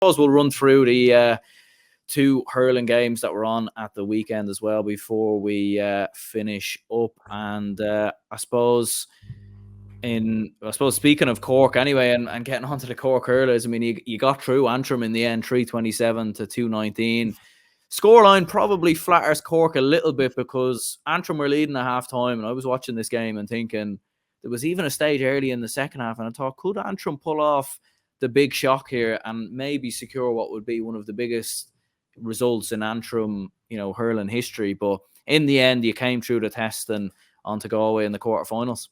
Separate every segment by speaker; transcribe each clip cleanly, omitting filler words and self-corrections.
Speaker 1: suppose we'll run through the two hurling games that were on at the weekend as well before we finish up. And I suppose speaking of Cork anyway, and getting onto the Cork hurlers, I mean, you got through Antrim in the end, 327 to 219. Scoreline probably flatters Cork a little bit because Antrim were leading at half time, and I was watching this game and thinking there was even a stage early in the second half, and I thought, could Antrim pull off the big shock here and maybe secure what would be one of the biggest results in Antrim, hurling history? But in the end, you came through the test and on to Galway in the quarterfinals.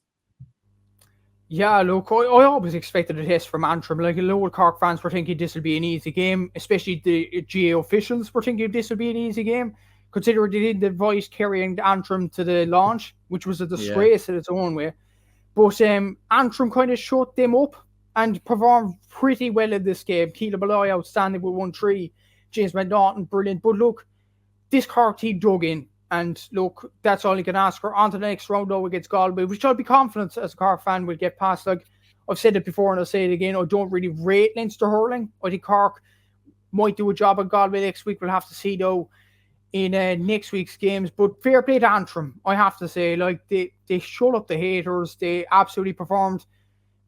Speaker 2: Yeah, look, I always expected a test from Antrim. Like, a lot of Cork fans were thinking this would be an easy game, especially the GAA officials were thinking this would be an easy game, considering they didn't advise Kerry and Antrim to the launch, which was a disgrace in its own way. But Antrim kind of shut them up and performed pretty well in this game. Keelan Malloy outstanding with 1-3. James McNaughton, brilliant. But look, this Cork team dug in. And look, that's all you can ask for. On to the next round though against Galway, which I'll be confident as a Cork fan will get past. Like, I've said it before and I'll say it again, I don't really rate Leinster hurling. I think Cork might do a job at Galway next week. We'll have to see though in next week's games. But fair play to Antrim, I have to say. Like, they shut up the haters. They absolutely performed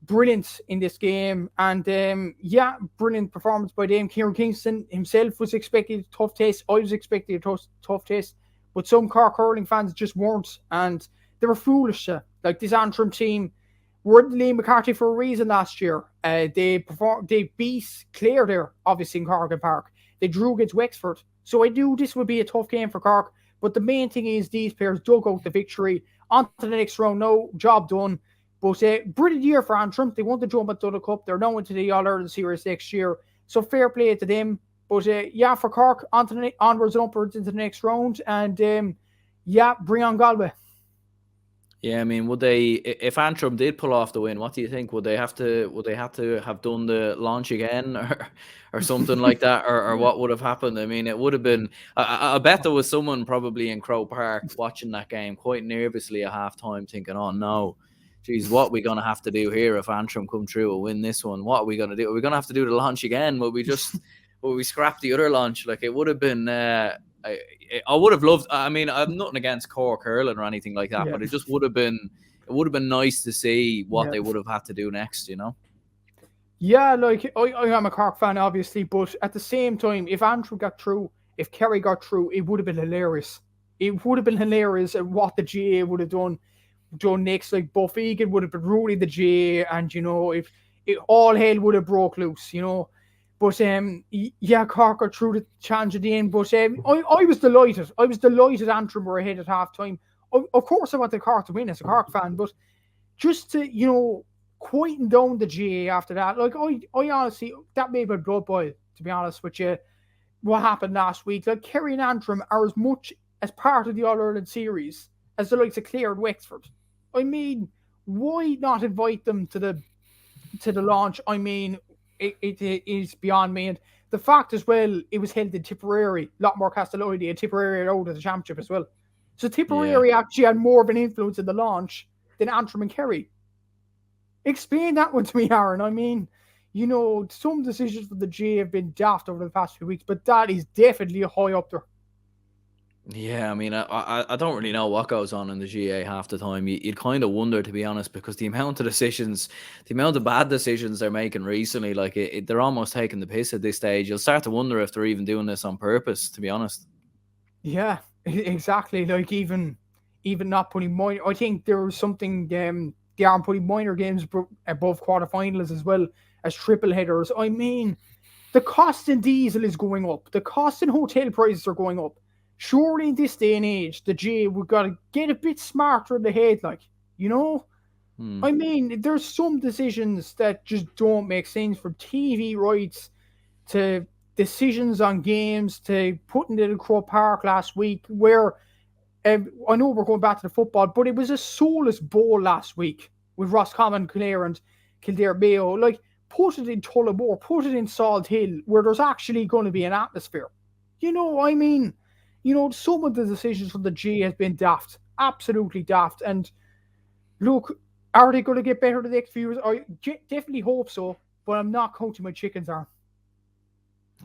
Speaker 2: brilliant in this game. And brilliant performance by them. Kieran Kingston himself was expecting a tough test. I was expecting a tough test. But some Cork hurling fans just weren't, and they were foolish. Like, this Antrim team were Liam McCarthy for a reason last year. They beat Clare there, obviously, in Cork and Park. They drew against Wexford. So I knew this would be a tough game for Cork. But the main thing is these players dug out the victory. On to the next round now, job done. But brilliant year for Antrim. They won the Jumbo Donna Cup. They're now into the All-Ireland Series next year. So fair play to them. But for Cork, onwards and upwards into the next round. And bring on Galway.
Speaker 1: Yeah, I mean, would they, if Antrim did pull off the win, what do you think? Would they have to have done the launch again or something like that? Or what would have happened? I mean, it would have been, I bet there was someone probably in Croke Park watching that game quite nervously at halftime thinking, oh no, geez, what are we going to have to do here if Antrim come through and win this one? What are we going to do? Are we going to have to do the launch again? Will we scrap the other launch? Like, it would have been, I would have loved, I mean, I'm nothing against Cork hurling or anything like that, but it just would have been nice to see what they would have had to do next,
Speaker 2: Yeah, like, I am a Cork fan, obviously, but at the same time, if Antrim got through, if Kerry got through, it would have been hilarious. It would have been hilarious at what the GAA would have done next. Like, Buff Egan would have been ruling the GAA, and, if all hell would have broke loose, But Cork got through the challenge at the end. But I was delighted. I was delighted Antrim were ahead at half time. Of course, I wanted Cork to win as a Cork fan, but just to quieten down the GAA after that, like, I honestly, that made my blood boil, to be honest with you. What happened last week? Like, Kerry and Antrim are as much as part of the All-Ireland series as the likes of Clare and Wexford. I mean, why not invite them to the launch? I mean, it is beyond me. And the fact as well, it was held in Tipperary. A lot more Castelloide and Tipperary out of the championship as well. So Tipperary actually had more of an influence in the launch than Antrim and Kerry. Explain that one to me, Aaron. I mean, some decisions from the GAA have been daft over the past few weeks, but that is definitely high up there.
Speaker 1: Yeah, I mean, I don't really know what goes on in the GAA half the time. You'd kind of wonder, to be honest, because the amount of bad decisions they're making recently, like, they're almost taking the piss at this stage. You'll start to wonder if they're even doing this on purpose, to be honest.
Speaker 2: Yeah, exactly. Like, even not putting minor, I think there was something, they aren't putting minor games above quarterfinals as well as triple headers. I mean, the cost in diesel is going up. The cost in hotel prices are going up. Surely in this day and age, the GAA, we've got to get a bit smarter in the head, like, I mean, there's some decisions that just don't make sense, from TV rights to decisions on games to putting it in Croke Park last week, where I know we're going back to the football, but it was a soulless bowl last week with Roscommon, Clare and Kildare Mayo. Like, put it in Tullamore, put it in Salt Hill, where there's actually going to be an atmosphere. I mean, some of the decisions from the GAA has been daft, absolutely daft. And look, are they going to get better the next few years? I definitely hope so, but I'm not counting my chickens, Aaron.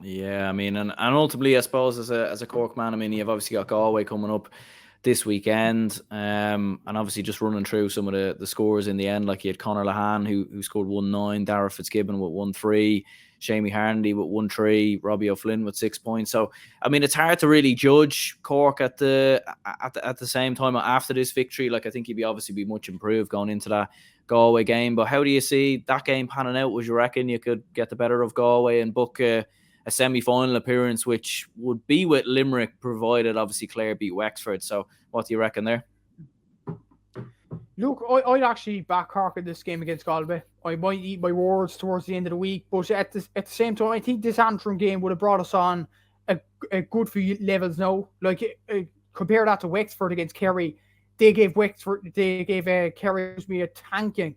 Speaker 1: Yeah, I mean, and ultimately, I suppose as a Cork man, I mean, you've obviously got Galway coming up this weekend, and obviously just running through some of the scores in the end. Like you had Conor Lahan who scored 1-9, Dara Fitzgibbon with 1-3, Shamie Harnedy with 1-3, Robbie O'Flynn with 6 points. So I mean, it's hard to really judge Cork at the same time after this victory. Like I think he'd be obviously be much improved going into that Galway game. But how do you see that game panning out? Would you reckon you could get the better of Galway and book a semi-final appearance, which would be with Limerick, provided obviously Clare beat Wexford? So what do you reckon there?
Speaker 2: Look, I'd actually back Cork in this game against Galway. I might eat my words towards the end of the week, but at the same time, I think this Antrim game would have brought us on a good few levels now. Like compare that to Wexford against Kerry, they gave Kerry a tanking,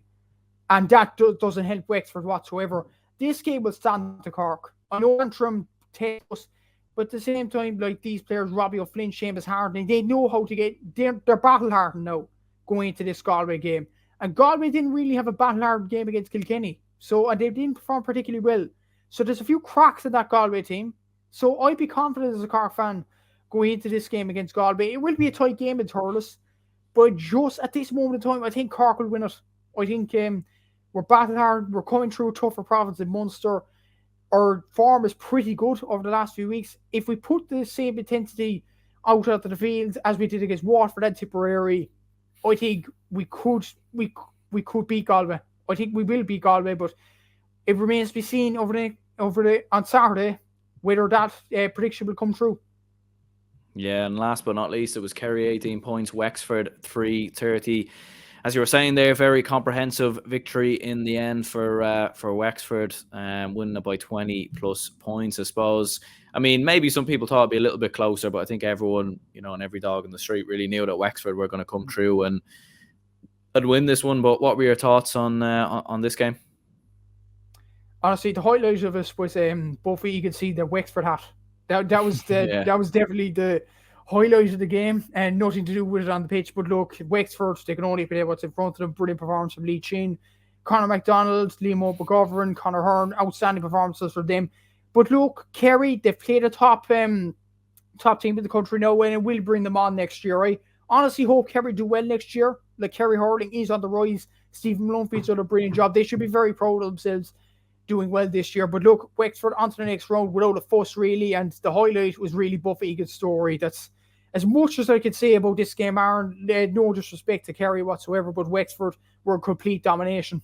Speaker 2: and that doesn't help Wexford whatsoever. This game will stand to Cork. I know Antrim takes us, but at the same time, like these players, Robbie O'Flynn, Seamus Harden, they know how to get. They're battle hardened now going into this Galway game. And Galway didn't really have a battle-hardened game against Kilkenny. And they didn't perform particularly well. So there's a few cracks in that Galway team. So I'd be confident as a Cork fan going into this game against Galway. It will be a tight game in Thurles. But just at this moment in time, I think Cork will win it. I think we're battle-hardened. We're coming through a tougher province in Munster. Our form is pretty good over the last few weeks. If we put the same intensity out onto the field as we did against Waterford and Tipperary, I think we could beat Galway. I think we will beat Galway, but it remains to be seen on Saturday whether that prediction will come true.
Speaker 1: Yeah, and last but not least, it was Kerry 18 points, Wexford 330. As you were saying there, very comprehensive victory in the end for Wexford, winning it by 20 plus points, I suppose. I mean, maybe some people thought it'd be a little bit closer, but I think everyone, and every dog in the street really knew that Wexford were going to come through and win this one. But what were your thoughts on this game?
Speaker 2: Honestly, the highlight of it was both you could see the Wexford hat. That was that was definitely the highlight of the game, and nothing to do with it on the pitch. But look, Wexford, they can only play what's in front of them. Brilliant performance from Lee Chin, Conor McDonald, Liam McGovern, Conor Hearn, outstanding performances for them. But look, Kerry, they've played a top team in the country now, and it will bring them on next year. I honestly hope Kerry do well next year. Like Kerry hurling is on the rise. Stephen Maloney's done a brilliant job. They should be very proud of themselves doing well this year. But look, Wexford onto the next round without a fuss, really. And the highlight was really Buff Egan's story. That's as much as I could say about this game, Aaron. No disrespect to Kerry whatsoever, but Wexford were complete domination.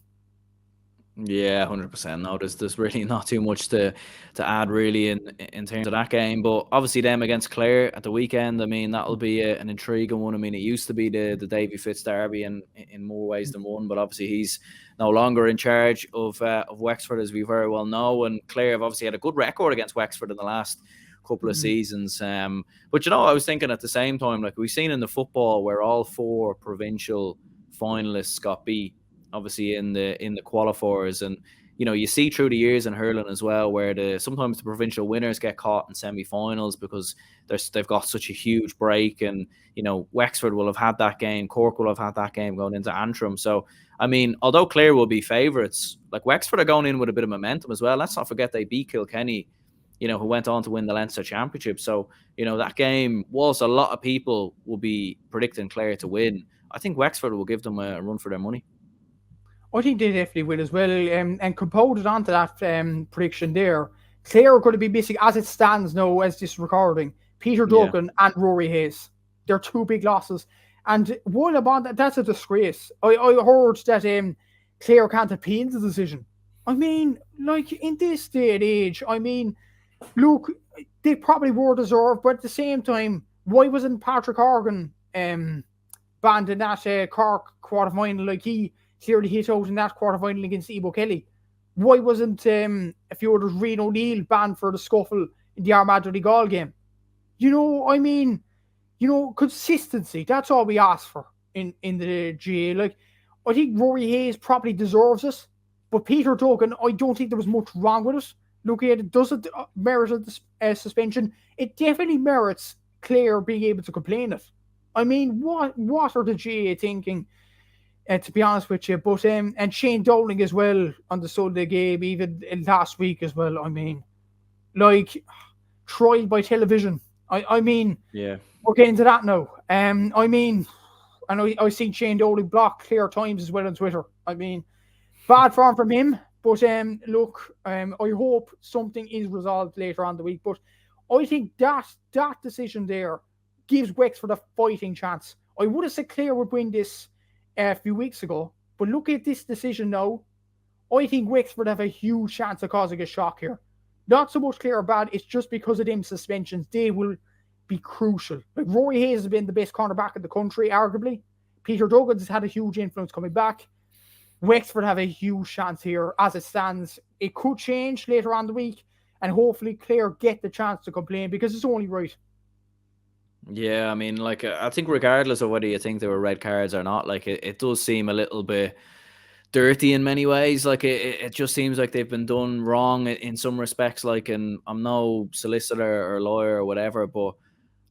Speaker 1: Yeah, 100%. No, there's really not too much to add really in terms of that game. But obviously them against Clare at the weekend, I mean, that'll be an intriguing one. I mean, it used to be the Davy Fitz derby in more ways than one, but obviously he's no longer in charge of Wexford, as we very well know. And Clare have obviously had a good record against Wexford in the last couple of seasons. But I was thinking at the same time, like we've seen in the football where all 4 provincial finalists got beat, obviously in the qualifiers, and you see through the years in hurling as well where sometimes the provincial winners get caught in semi-finals because they've got such a huge break, and Wexford will have had that game, Cork will have had that game going into Antrim. So I mean, although Clare will be favourites, like Wexford are going in with a bit of momentum as well. Let's not forget they beat Kilkenny, who went on to win the Leinster Championship. So that game, whilst a lot of people will be predicting Clare to win, I think Wexford will give them a run for their money.
Speaker 2: I think they definitely will as well. And compounded onto that prediction there, Clare are going to be missing, as it stands now, as this recording, Peter Duggan and Rory Hayes. They're 2 big losses. And what about that? That's a disgrace. I heard that Clare can't appeal the decision. I mean, like, in this day and age, I mean, look, they probably were deserved, but at the same time, why wasn't Patrick Horgan banned in that Cork quarterfinal? Like, he clearly hit out in that quarterfinal against Ebo Kelly. Why wasn't a few others, Rian O'Neill, banned for the scuffle in the Armagh Donegal game? I mean, consistency. That's all we ask for in the GAA. Like, I think Rory Hayes probably deserves it, but Peter Duggan, I don't think there was much wrong with it. Look at it. Does it merit a suspension? It definitely merits Clare being able to complain it. I mean, what are the GAA thinking? To be honest with you, but and Shane Dowling as well on the Sunday game, even last week as well. I mean, like trial by television. I mean,
Speaker 1: Yeah.
Speaker 2: we're getting to that now. I mean, I've seen Shane Dolan block clear times as well on Twitter. I mean, bad form from him. But look, I hope something is resolved later on the week. But I think that decision there gives Wexford a fighting chance. I would have said Clare would win this a few weeks ago, but look at this decision now. I think Wexford have a huge chance of causing a shock here. Not so much Clare bad, it's just because of them suspensions. They will be crucial. Like Rory Hayes has been the best cornerback in the country, arguably. Peter Duggins has had a huge influence coming back. Wexford have a huge chance here as it stands. It could change later on the week, and hopefully Clare get the chance to complain because it's only right.
Speaker 1: Yeah, I mean, like, I think regardless of whether you think there were red cards or not, like, it does seem a little bit dirty in many ways. Like, it just seems like they've been done wrong in some respects. Like, and I'm no solicitor or lawyer or whatever, but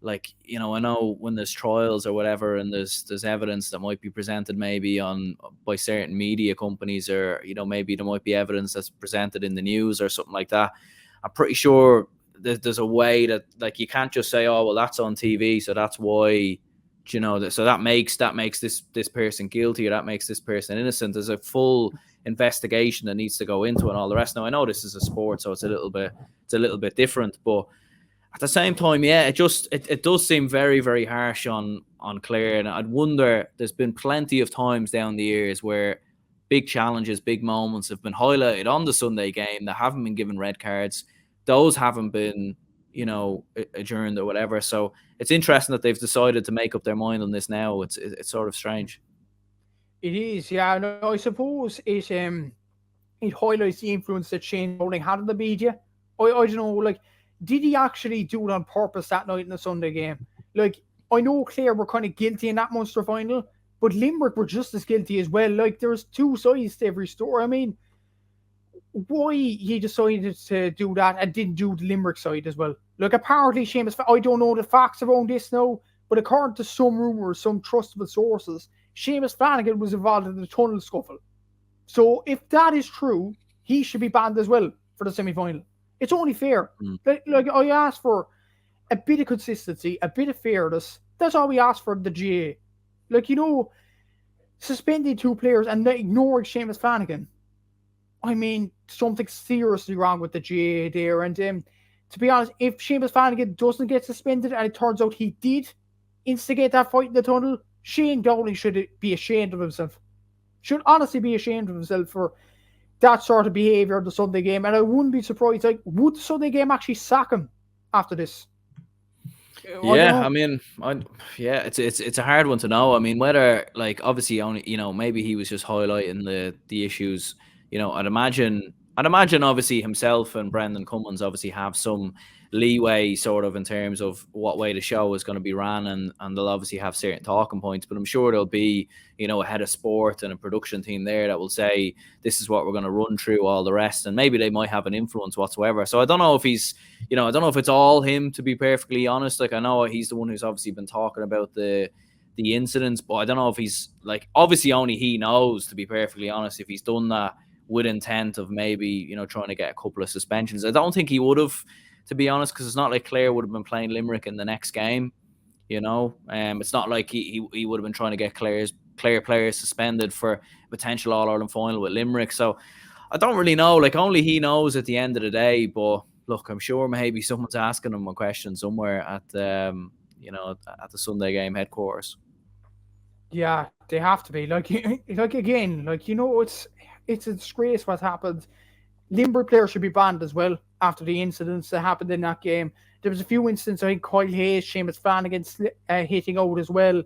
Speaker 1: like, you know, I know when there's trials or whatever, and there's evidence that might be presented maybe on by certain media companies, or you know, maybe there might be evidence that's presented in the news or something like that. I'm pretty sure there's a way that, like, you can't just say, oh well, that's on TV, so that's why, you know, so that makes this person guilty, or that makes this person innocent. There's a full investigation that needs to go into it and all the rest. Now I know this is a sport, so it's a little bit different, but at the same time, yeah, it does seem very, very harsh on Clare. And I'd wonder, there's been plenty of times down the years where big challenges, big moments have been highlighted on the Sunday game that haven't been given red cards. Those haven't been, you know, adjourned or whatever. So it's interesting that they've decided to make up their mind on this now. It's sort of strange.
Speaker 2: It is, yeah. No, I suppose it highlights the influence that Shane Rowling had on the media. I don't know, like, did he actually do it on purpose that night in the Sunday game? Like, I know Clare were kind of guilty in that Munster final, but Limerick were just as guilty as well. Like, there's two sides to every story. I mean, why he decided to do that and didn't do the Limerick side as well. Like, apparently, Seamus, I don't know the facts around this now, but according to some rumours, some trustable sources, Seamus Flanagan was involved in the tunnel scuffle. So if that is true, he should be banned as well for the semi-final. It's only fair. Like, I asked for a bit of consistency, a bit of fairness. That's all we asked for the GAA. Like, you know, suspending two players and ignoring Seamus Flanagan. I mean, something's seriously wrong with the GAA there. And to be honest, if Seamus Flanagan doesn't get suspended and it turns out he did instigate that fight in the tunnel, Shane Dowling should be ashamed of himself. Should honestly be ashamed of himself for that sort of behaviour in the Sunday game. And I wouldn't be surprised, like, would the Sunday game actually sack him after this?
Speaker 1: Yeah, I mean, it's a hard one to know. I mean, whether, like, obviously only, you know, maybe he was just highlighting the issues. You know, I'd imagine obviously himself and Brendan Cummins obviously have some leeway sort of in terms of what way the show is going to be ran, and they'll obviously have certain talking points, but I'm sure there'll be, you know, a head of sport and a production team there that will say this is what we're going to run through, all the rest, and maybe they might have an influence whatsoever. So I don't know if he's, you know, I don't know if it's all him, to be perfectly honest. Like, I know he's the one who's obviously been talking about the incidents, but I don't know if he's, like, obviously only he knows, to be perfectly honest, if he's done that with intent of maybe, you know, trying to get a couple of suspensions. I don't think he would have, to be honest, because it's not like Clare would have been playing Limerick in the next game, you know. It's not like he would have been trying to get Clare players suspended for a potential All-Ireland final with Limerick. So I don't really know. Like, only he knows at the end of the day. But look, I'm sure maybe someone's asking him a question somewhere at you know, at the Sunday game headquarters.
Speaker 2: Yeah, they have to be. Like again, like, you know, it's a disgrace what happened. Limerick players should be banned as well after the incidents that happened in that game. There was a few incidents, I think Kyle Hayes, Seamus Flanagan hitting out as well.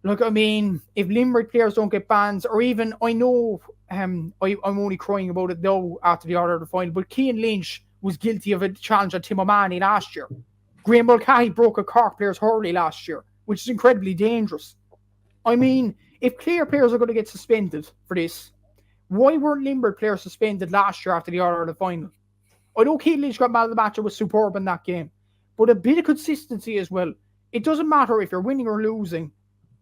Speaker 2: Look, I mean, if Limerick players don't get bans, or even, I know I'm only crying about it now after the order of the final, but Cian Lynch was guilty of a challenge on Tim O'Mahony last year. Graham Mulcahy broke a Cork player's hurley last year, which is incredibly dangerous. I mean, if Clare players are going to get suspended for this, why weren't Limerick players suspended last year after the order of the final? I know Cian Lynch got man of the match and was superb in that game, but a bit of consistency as well. It doesn't matter if you're winning or losing.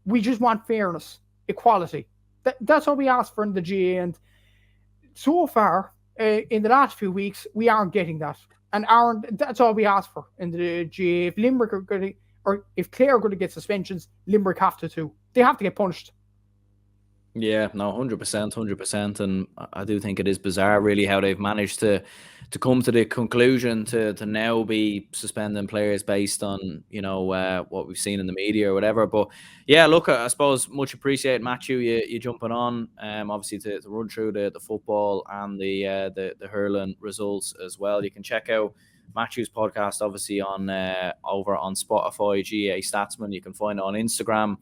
Speaker 2: We just want fairness, equality. That's all we ask for in the GAA, and so far, in the last few weeks, we aren't getting that. And Aaron, that's all we ask for in the GA. If Limerick are going to, or if Clare are going to get suspensions, Limerick have to too. They have to get punished.
Speaker 1: Yeah, no, 100%, 100%. And I do think it is bizarre, really, how they've managed to come to the conclusion to now be suspending players based on, what we've seen in the media or whatever. But yeah, look, I suppose much appreciated, Matthew, you jumping on, obviously to run through the football and the hurling results as well. You can check out Matthew's podcast, obviously, on over on Spotify, GAA Statsman. You can find it on Instagram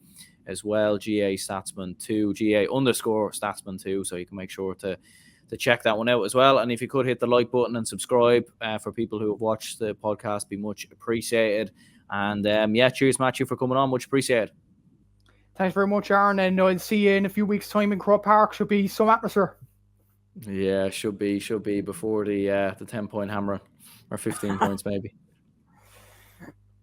Speaker 1: as well, GAA Statsman 2, GA_Statsman 2. So you can make sure to check that one out as well. And if you could hit the like button and subscribe for people who have watched the podcast, be much appreciated. And cheers, Matthew, for coming on. Much appreciated.
Speaker 2: Thanks very much, Aaron. And I'll see you in a few weeks' time in Croke Park. Should be some atmosphere.
Speaker 1: Yeah, should be before the 10-point hammer, or 15 points maybe.